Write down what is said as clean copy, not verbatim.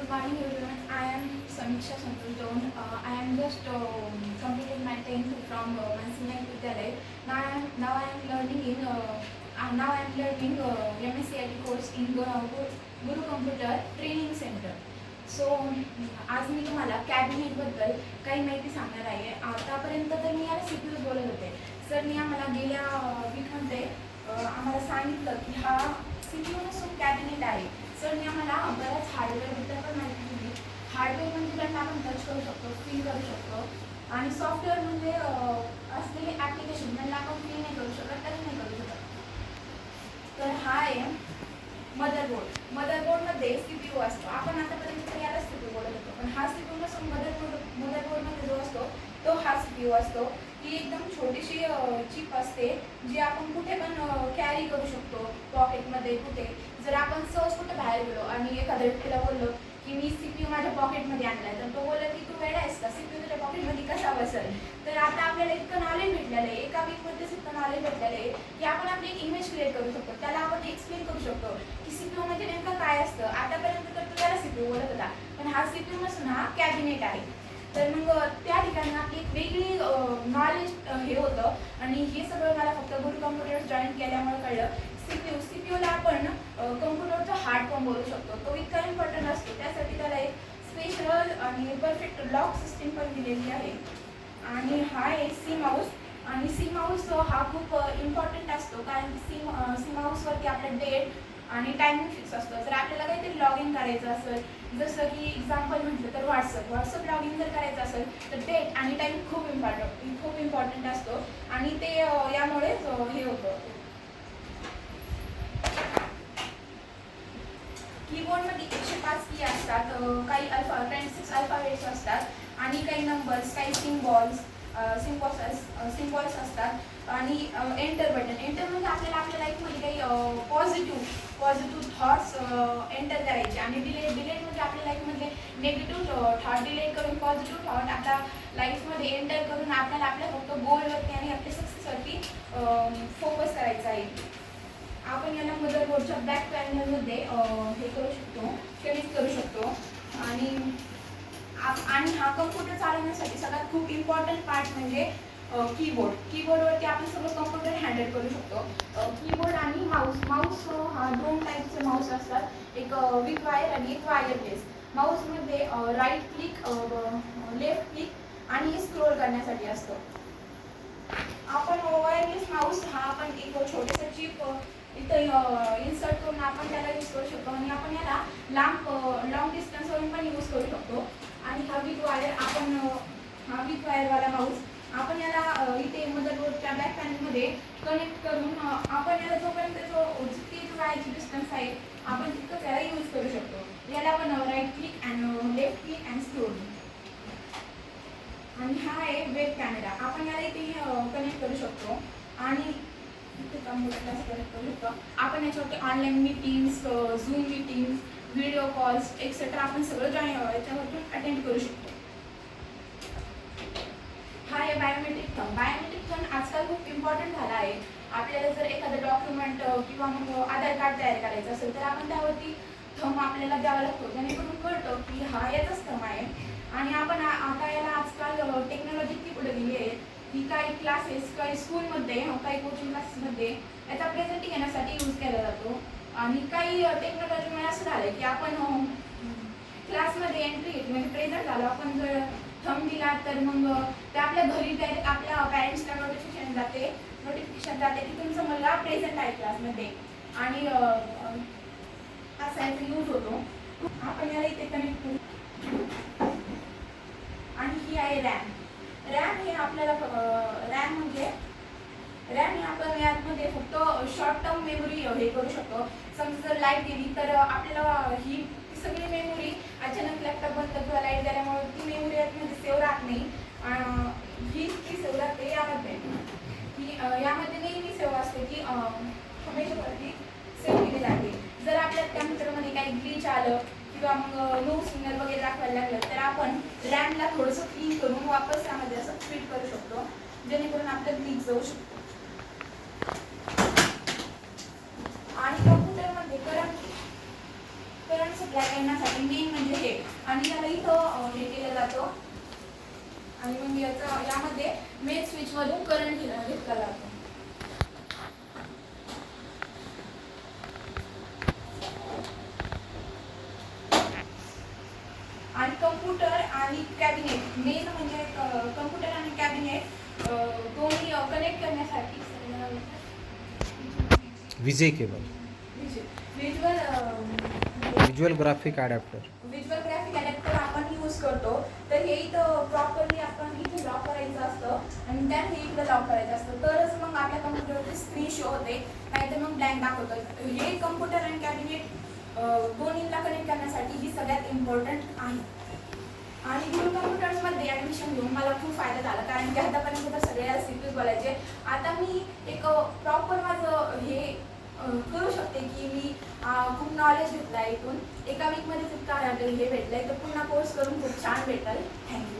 Good morning everyone. I am Samiksha Santosh Doan. I am just completed my 10th from Mansinai Vidyalaya. Now I am learning MSCIT course in Guru Computer Training Center. So आज मी तुम्हाला कॅबिनेटबद्दल काही माहिती सांगणार आहे. आतापर्यंत तर मी याला CPU बोलत होते. सरनी आम्हाला गेल्या वीकमध्ये आम्हाला सांगितलं की हा CPU नसून कॅबिनेट आहे. सरनी आम्हाला बऱ्याच हार्डवेअरबद्दल पण माहिती दिली. हार्डवेअर म्हणजे त्यांना आपण टच करू शकतो, फील करू शकतो, आणि सॉफ्टवेअर म्हणजे असलेले ॲप्लिकेशन त्यांना आपण फील नाही करू शकत, टच नाही करू शकत. तर हा आहे मदरबोर्ड. मदरबोर्डमध्ये CPU असतो. आपण आतापर्यंत तर याला CPU बोलत होतो, पण हा CPU नसून मदरबोर्डमध्ये जो असतो तो हा CPU असतो. ही एकदम छोटीशी चिप असते जी आपण कुठे पण कॅरी करू शकतो, पॉकेटमध्ये कुठे. जर आपण सहज कुठे बाहेर गेलो आणि एखाद्या व्यक्तीला बोललो की मी CPU माझ्या पॉकेटमध्ये आणलाय, तर तो बोलला की तू वेडा आहेस का, CPU तुझ्या पॉकेटमध्ये कसा बसेल. तर आता आपल्याला इतकं नॉलेज भेटलेलं आहे, एका वीकमध्येच इतकं नॉलेज भेटलेलं आहे की आपण आपली एक इमेज क्रिएट करू शकतो. त्याला आपण एक्सप्लेन करू शकतो की CPU म्हणजे नेमकं काय असतं. आतापर्यंत तर तुला CPU बोलत होता, पण हा CPU नसून हा कॅबिनेट आहे. तर मग त्या ठिकाणी आपली एक वेगळी नॉलेज हे होतं. आणि हे सगळं मला फक्त गुरु कम्प्युटर जॉईन केल्यामुळे कळलं. सीपीयूला आपण कम्प्युटरचा हार्ट पण बोलू शकतो. तो इतका इम्पॉर्टंट असतो. त्यासाठी त्याला एक स्पेशल आणि परफेक्ट लॉक सिस्टीम पण दिलेली आहे. आणि हा आहे सी माऊस. आणि सी माऊस हा खूप इम्पॉर्टंट असतो, कारण की सी माऊसवरती आपलं डेट आणि टायमिंग फिक्स असतो. जर आपल्याला काहीतरी लॉग इन करायचं असेल, जसं की एक्झाम्पल म्हटलं तर व्हॉट्सअप लॉग इन जर करायचं असेल तर डेट आणि टाईम खूप इम्पॉर्टंट असतो. आणि ते यामुळेच हे होतं. कीबोर्डमध्ये 105 की असतात, काही 26 अल्फाबेट्स असतात, आणि काही नंबर्स, काही सिम्बॉल्स असतात, आणि एंटर बटन. एंटर म्हणजे आपल्याला आपल्या लाईफमध्ये काही पॉझिटिव्ह थॉट्स एंटर करायचे, आणि डिलीट म्हणजे आपल्या लाईफमधले निगेटिव्ह थॉट डिलीट करून पॉझिटिव्ह थॉट आपल्या लाईफमध्ये एंटर करून आपल्याला आपल्या फक्त गोलवरती आणि आपल्या सक्सेसवरती फोकस करायचा आहे. आपण याला मदरबोर्डच्या बॅक पॅनलमध्ये हे करू शकतो, कनेक्ट करू शकतो. आणि हा कम्प्युटर चालवण्यासाठी सगळ्यात खूप इम्पॉर्टंट पार्ट म्हणजे कीबोर्डवरती आपण सगळं कम्प्युटर हँडल करू शकतो. कीबोर्ड आणि माऊस हा 2 टाईपचे माऊस असतात, एक विथ वायर आणि एक वायरलेस. माऊसमध्ये राईट क्लिक, लेफ्ट क्लिक आणि स्क्रोल करण्यासाठी असतं. आपण वायरलेस माऊस हा आपण एक छोटेसा चिप इथं इन्सर्ट करून आपण त्याला यूज करू शकतो, आणि आपण याला लॉंग डिस्टन्सवरून पण यूज करू शकतो. आणि हा विथ वायरवाला माऊस आपण याला इथे मदरबोर्डच्या बॅक पॅनलमध्ये कनेक्ट करून आपण याला जोपर्यंत जितकी वायरची डिस्टन्स आहे आपण तितकं त्याला यूज करू शकतो. याला आपण right click and left click and scroll. आणि हा आहे वेब कॅमेरा. आपण याला इथे कनेक्ट करू शकतो, आणि इथे कम्प्युटरला कनेक्ट करू शकतो. आपण याच्यावरती online meetings, zoom meetings, video calls etcetera आपण सगळं याच्यावरतून अटेंड करू शकतो. हा आहे बायोमेट्रिक थंब. बायोमेट्रिक थंब आजकाल खूप इम्पॉर्टंट झाला आहे. आपल्याला जर एखादं डॉक्युमेंट किंवा मग आधार कार्ड तयार करायचं असेल तर आपण त्यावरती थंब आपल्याला द्यावा लागतो, जेणेकरून कळतं की हा याचाच थंब आहे. आणि आपण आता याला आजकाल टेक्नॉलॉजी इतकी पुढे गेली आहे की काही क्लासेस, काही स्कूलमध्ये, काही कोचिंग क्लासेसमध्ये याचा प्रेझेंटिंग घेण्यासाठी यूज केला जातो. आणि काही टेक्नॉलॉजीमुळे असं झालं की आपण क्लासमध्ये एंट्री घेतली म्हणजे प्रेझेंट झालो, आपण जर थंब दिला तर मग ते आपल्या घरी डायरेक्ट आपल्या पॅरेंट्सला नोटिफिकेशन जाते की तुमचा मुलगा प्रेझेंट आहे क्लासमध्ये, आणि असा याचा यूज होतो. आपण याला इथे कनेक्ट करू. आणि ही आहे रॅम. रॅम हे आपल्याला रॅम हे आपण यामध्ये फक्त शॉर्ट टर्म मेमरी हे करू शकतो. समजा जर लाईट गेली तर आपल्याला ही सगळी मेमरी अचानक लॅपटॉप बंद किंवा लाईट गेल्यामुळे ती मेमरी यामध्ये सेव्ह राहत नाही. ही सेव्ह राहते यामध्ये. यामध्ये नेहमी सेव्ह असते की हमेशावरती सेव्ह केली जाते. जर आपल्या कम्प्युटरमध्ये काही ग्लिच आलं किंवा मग नो सिग्नल वगैरे दाखवायला लागलं तर आपण रॅमला थोडंसं क्लीन करून वापस त्यामध्ये असं फिट करू शकतो, जेणेकरून आपलं ग्लिच जाऊ शकतो. आणि कम्प्युटरमध्ये करंट सप्लाय करण्यासाठी मेन म्हणजे हे, आणि याला इथं हे केलं जातं आणि मग यामध्ये मेन स्विचमधून करंट घेतला जातो. आणि कम्प्युटर आणि कॅबिनेट मेन म्हणजे कम्प्युटर आणि कॅबिनेट दोन्ही कनेक्ट करण्यासाठी विजय केबल, विज्युअल ग्राफिक अडॅप्टर आपण यूज करतो. तर हे इथं प्रॉपरली आपण इथे लॉक करायचं असतं आणि त्यात हे इकडे लॉक करायचं असतं, तरच मग आपल्या कम्प्युटरवरती स्क्रीन शो होते, नाहीतर मग ब्लँक दाखवतं. हे कम्प्युटर आणि कॅबिनेट दोन्हीला कनेक्ट करण्यासाठी ही सगळ्यात इम्पॉर्टंट आहे. आणि गुरु कम्प्युटर्समध्ये ॲडमिशन घेऊन मला खूप फायदा झाला, कारण की आतापर्यंत तर सगळ्या सीपीयू बोलायचे. आता मी एक प्रॉपर माझं हे करू शकते की मी खूप नॉलेज घेतलं आहे इथून. एका वीकमध्ये खूप हे भेटलं आहे, तर पुन्हा कोर्स करून खूप छान भेटेल. थँक्यू.